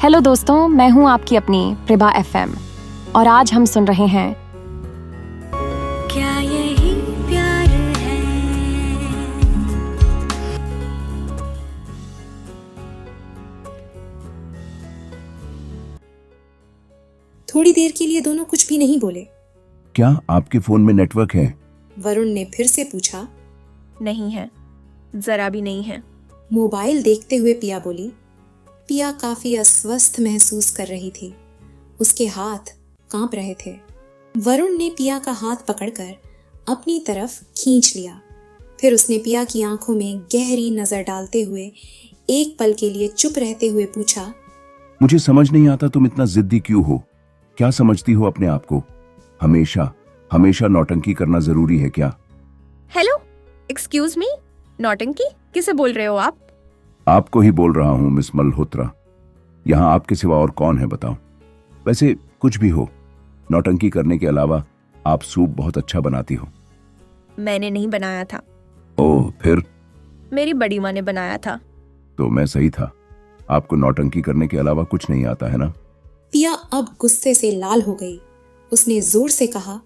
Hello दोस्तों, मैं हूं आपकी अपनी प्रभा एफएम और आज हम सुन रहे हैं क्या यही प्यार है। थोड़ी देर के लिए दोनों कुछ भी नहीं बोले। क्या आपके फोन में नेटवर्क है? वरुण ने फिर से पूछा। नहीं है, जरा भी नहीं है। मोबाइल देखते हुए पिया बोली। पिया काफी अस्वस्थ महसूस कर रही थी। उसके हाथ कांप रहे थे। वरुण ने पिया का हाथ पकड़कर अपनी तरफ खींच लिया। फिर उसने पिया की आंखों में गहरी नजर डालते हुए एक पल के लिए चुप रहते हुए पूछा, मुझे समझ नहीं आता तुम इतना जिद्दी क्यों हो? क्या समझती हो अपने आप को? हमेशा हमेशा नौटंकी करना जरूरी है क्या? हेलो, एक्सक्यूज मी, नौटंकी किसे बोल रहे हो आप? आपको ही बोल रहा हूं मिस मल्होत्रा। यहाँ आपके सिवा और कौन है बताओ? वैसे कुछ भी हो, नौटंकी करने के अलावा आप सूप बहुत अच्छा बनाती हो। मैंने नहीं बनाया था, ओह, फिर? मेरी बड़ी माँ ने बनाया था। तो मैं सही था, आपको नौटंकी करने के अलावा कुछ नहीं आता है ना? पिया अब गुस्से से लाल हो गई। उसने जोर से कहा,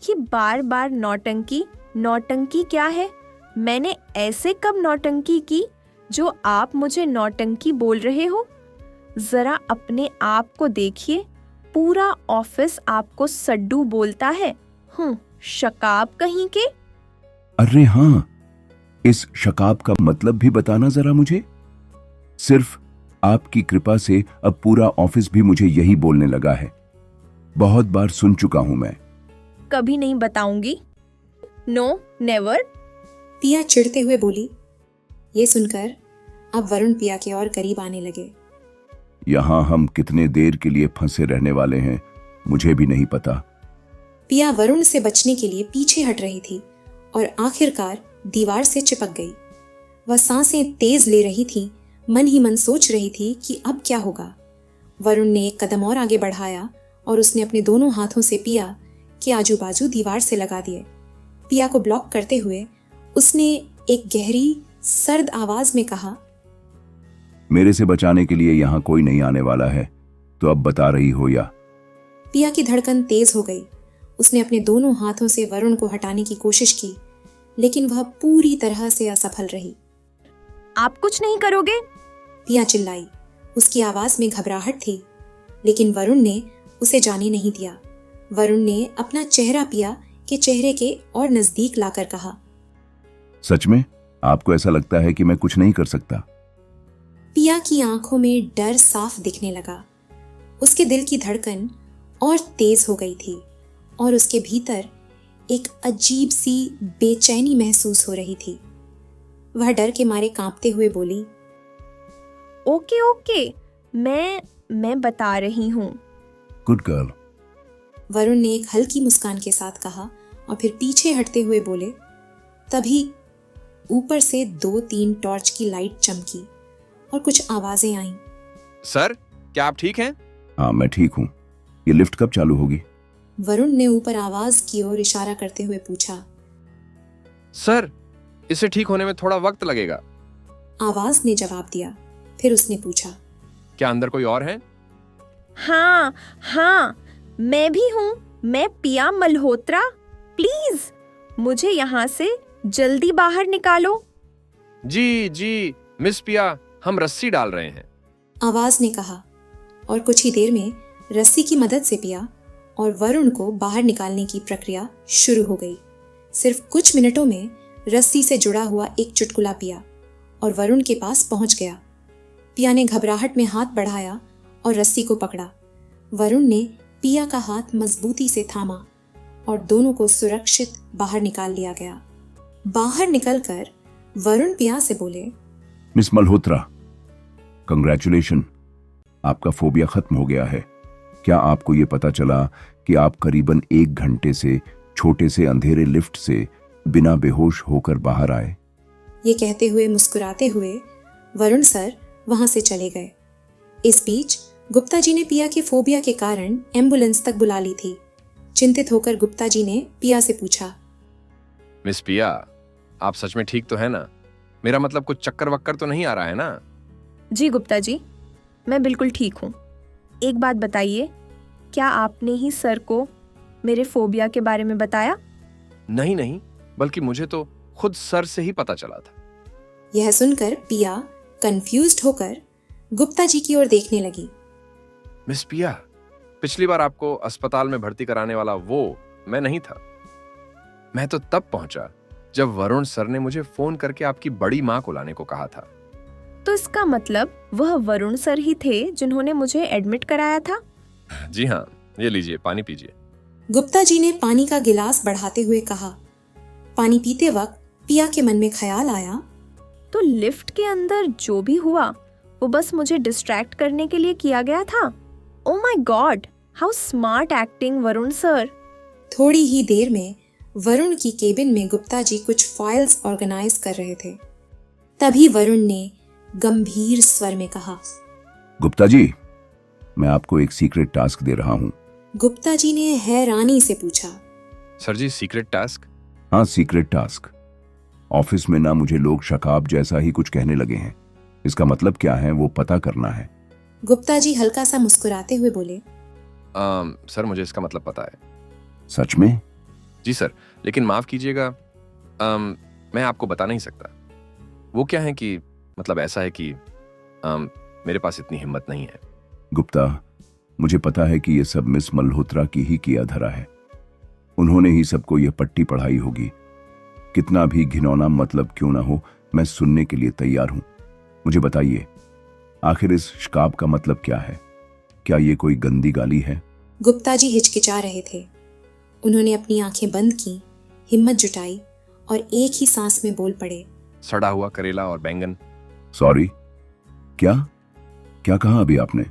ये बार बार नौटंकी नौटंकी क्या है? मैंने ऐसे कब नौटंकी की जो आप मुझे नौटंकी बोल रहे हो? जरा अपने आप को देखिए, पूरा ऑफिस आपको सड्डू बोलता है। शकाब कहीं के। अरे हाँ, इस शकाब का मतलब भी बताना जरा मुझे। सिर्फ आपकी कृपा से अब पूरा ऑफिस भी मुझे यही बोलने लगा है। बहुत बार सुन चुका हूं मैं। कभी नहीं बताऊंगी। No, never. पिया चिढ़ते हुए बोली। ये सुनकर अब वरुण पिया के और करीब आने लगे। यहां हम कितने देर के लिए फंसे रहने वाले हैं मुझे भी नहीं पता। पिया वरुण से बचने के लिए पीछे हट रही थी और आखिरकार दीवार से चिपक गई। वह सांसें तेज ले रही थी, मन ही मन सोच रही थी कि अब क्या होगा। वरुण ने एक कदम और आगे बढ़ाया और उसने अपने दोनों हाथों से पिया के आजू बाजू दीवार से लगा दिए। पिया को ब्लॉक करते हुए उसने एक गहरी सर्द आवाज में कहा, मेरे से बचाने के लिए यहां कोई नहीं आने वाला है, तो अब बता रही हो या? पिया की धड़कन तेज हो गई। उसने अपने दोनों हाथों से वरुण को हटाने की कोशिश की, लेकिन वह पूरी तरह से असफल रही। आप कुछ नहीं करोगे? पिया चिल्लाई। उसकी आवाज में घबराहट थी, लेकिन वरुण ने उसे जाने नहीं दिया। वरुण ने अपना चेहरा पिया के चेहरे के और नजदीक लाकर कहा, सच में आपको ऐसा लगता है कि मैं कुछ नहीं कर सकता? पिया की आंखों में डर साफ दिखने लगा। उसके दिल की धड़कन और तेज हो गई थी और उसके भीतर एक अजीब सी बेचैनी महसूस हो रही थी। वह डर के मारे कांपते हुए बोली, ओके ओके, मैं बता रही हूँ। Good girl. वरुण ने एक हल्की मुस्कान के साथ कहा और फिर पीछे हटते हुए बोले। तभी ऊपर से 2-3 टॉर्च की लाइट चमकी और कुछ आवाजें आईं। सर, क्या आप ठीक हैं? हाँ, मैं ठीक हूँ। ये लिफ्ट कब चालू होगी? वरुण ने ऊपर आवाज की ओर इशारा करते हुए पूछा। सर, इसे ठीक होने में थोड़ा वक्त लगेगा। आवाज ने जवाब दिया। फिर उसने पूछा, क्या अंदर कोई और है? हाँ, मैं भी हूँ। मैं पिया मल्होत्रा। प्लीज मुझे यहाँ से जल्दी बाहर निकालो। जी, मिस पिया, हम रस्सी डाल रहे हैं। आवाज ने कहा और कुछ ही देर में रस्सी की मदद से पिया और वरुण को बाहर निकालने की प्रक्रिया शुरू हो गई। सिर्फ कुछ मिनटों में रस्सी से जुड़ा हुआ एक चुटकुला पिया और वरुण के पास पहुंच गया। पिया ने घबराहट में हाथ बढ़ाया और रस्सी को पकड़ा। वरुण ने पिया का हाथ मजबूती से थामा और दोनों को सुरक्षित बाहर निकाल लिया गया। बाहर निकलकर वरुण पिया से बोले, मिस मल्होत्रा, कंग्रेचुलेशन, आपका फोबिया खत्म हो गया है। क्या आपको ये पता चला कि आप करीबन 1 घंटे से छोटे से अंधेरे लिफ्ट से बिना बेहोश होकर बाहर आए? ये कहते हुए मुस्कुराते हुए वरुण सर वहां से चले गए। इस बीच गुप्ता जी ने पिया के फोबिया के कारण एम्बुलेंस तक बुला ली थी। चिंतित होकर गुप्ता जी ने पिया से पूछा, मिस पिया, आप सच में ठीक तो है ना? मेरा मतलब कुछ चक्कर वक्कर तो नहीं आ रहा है ना? जी गुप्ता जी, मैं बिल्कुल ठीक हूँ। एक बात बताइए, क्या आपने ही सर को मेरे फोबिया के बारे में बताया? नहीं नहीं, बल्कि मुझे तो खुद सर से ही पता चला था। यह सुनकर पिया कंफ्यूज्ड होकर गुप्ता जी की ओर देखने लगी। मिस पिया, पिछली बार आपको अस्पताल में भर्ती कराने वाला वो मैं नहीं था। मैं तो तब पहुंचा जब वरुण सर ने मुझे फोन करके आपकी बड़ी माँ को लाने को कहा था। तो इसका मतलब वह वरुण सर ही थे जिन्होंने मुझे एडमिट कराया था? जी हाँ, ये लीजिए, पानी पीजिए। गुप्ता जी ने पानी का गिलास बढ़ाते हुए कहा। पानी पीते वक्त पिया के मन में ख्याल आया, तो लिफ्ट के अंदर जो भी हुआ वो बस मुझे डिस्ट्रैक्ट करने के लिए किया गया था। Oh my God, how smart acting Varun sir. थोड़ी ही देर में वरुण की केबिन में गुप्ता जी कुछ फाइल्स ऑर्गेनाइज कर रहे थे। तभी वरुण ने गंभीर स्वर में कहा, गुप्ता जी, मैं आपको एक सीक्रेट टास्क दे रहा हूं। गुप्ता जी ने हैरानी से पूछा, सर जी, सीक्रेट टास्क? हाँ, सीक्रेट टास्क। ऑफिस में ना मुझे लोग शकाब जैसा ही कुछ कहने लगे हैं। इसका मतलब क्या है वो पता करना है। गुप्ता जी हल्का सा मुस्कुराते हुए बोले, सर मुझे इसका मतलब पता है। सच में? जी सर, लेकिन माफ कीजिएगा, मैं आपको बता नहीं सकता। वो क्या है कि मतलब ऐसा है कि मेरे पास इतनी हिम्मत नहीं है। गुप्ता, मुझे पता है कि ये सब मिस मल्होत्रा की ही किया धरा है। उन्होंने ही सबको ये पट्टी पढ़ाई होगी। कितना भी घिनौना मतलब क्यों ना हो, मैं सुनने के लिए तैयार हूं। मुझे बताइए, आखिर इस शकाब का मतलब क्या है? क्या ये कोई गंदी गाली है? गुप्ता जी हिचकिचा रहे थे। उन्होंने अपनी आंखें बंद की, हिम्मत जुटाई और एक ही सांस में बोल पड़े, सड़ा हुआ करेला और बैंगन। सॉरी, क्या क्या कहा अभी आपने?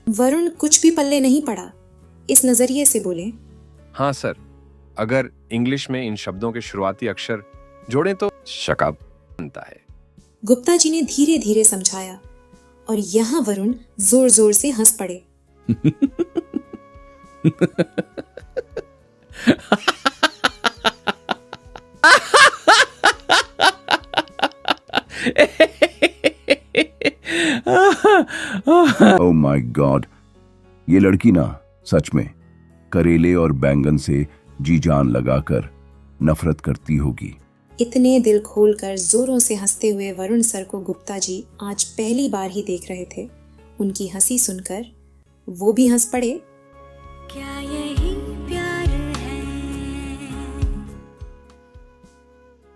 वरुण कुछ भी पल्ले नहीं पड़ा, इस नजरिए से बोले, हाँ सर, अगर इंग्लिश में इन शब्दों के शुरुआती अक्षर जोड़ें तो शकाब बनता है। गुप्ता जी ने धीरे धीरे समझाया और यहाँ वरुण जोर जोर से हंस पड़े। ओह माय गॉड, ये लड़की ना सच में करेले और बैंगन से जी जान लगाकर नफरत करती होगी। इतने दिल खोलकर जोरों से हंसते हुए वरुण सर को गुप्ता जी आज पहली बार ही देख रहे थे। उनकी हंसी सुनकर वो भी हंस पड़े। क्या यही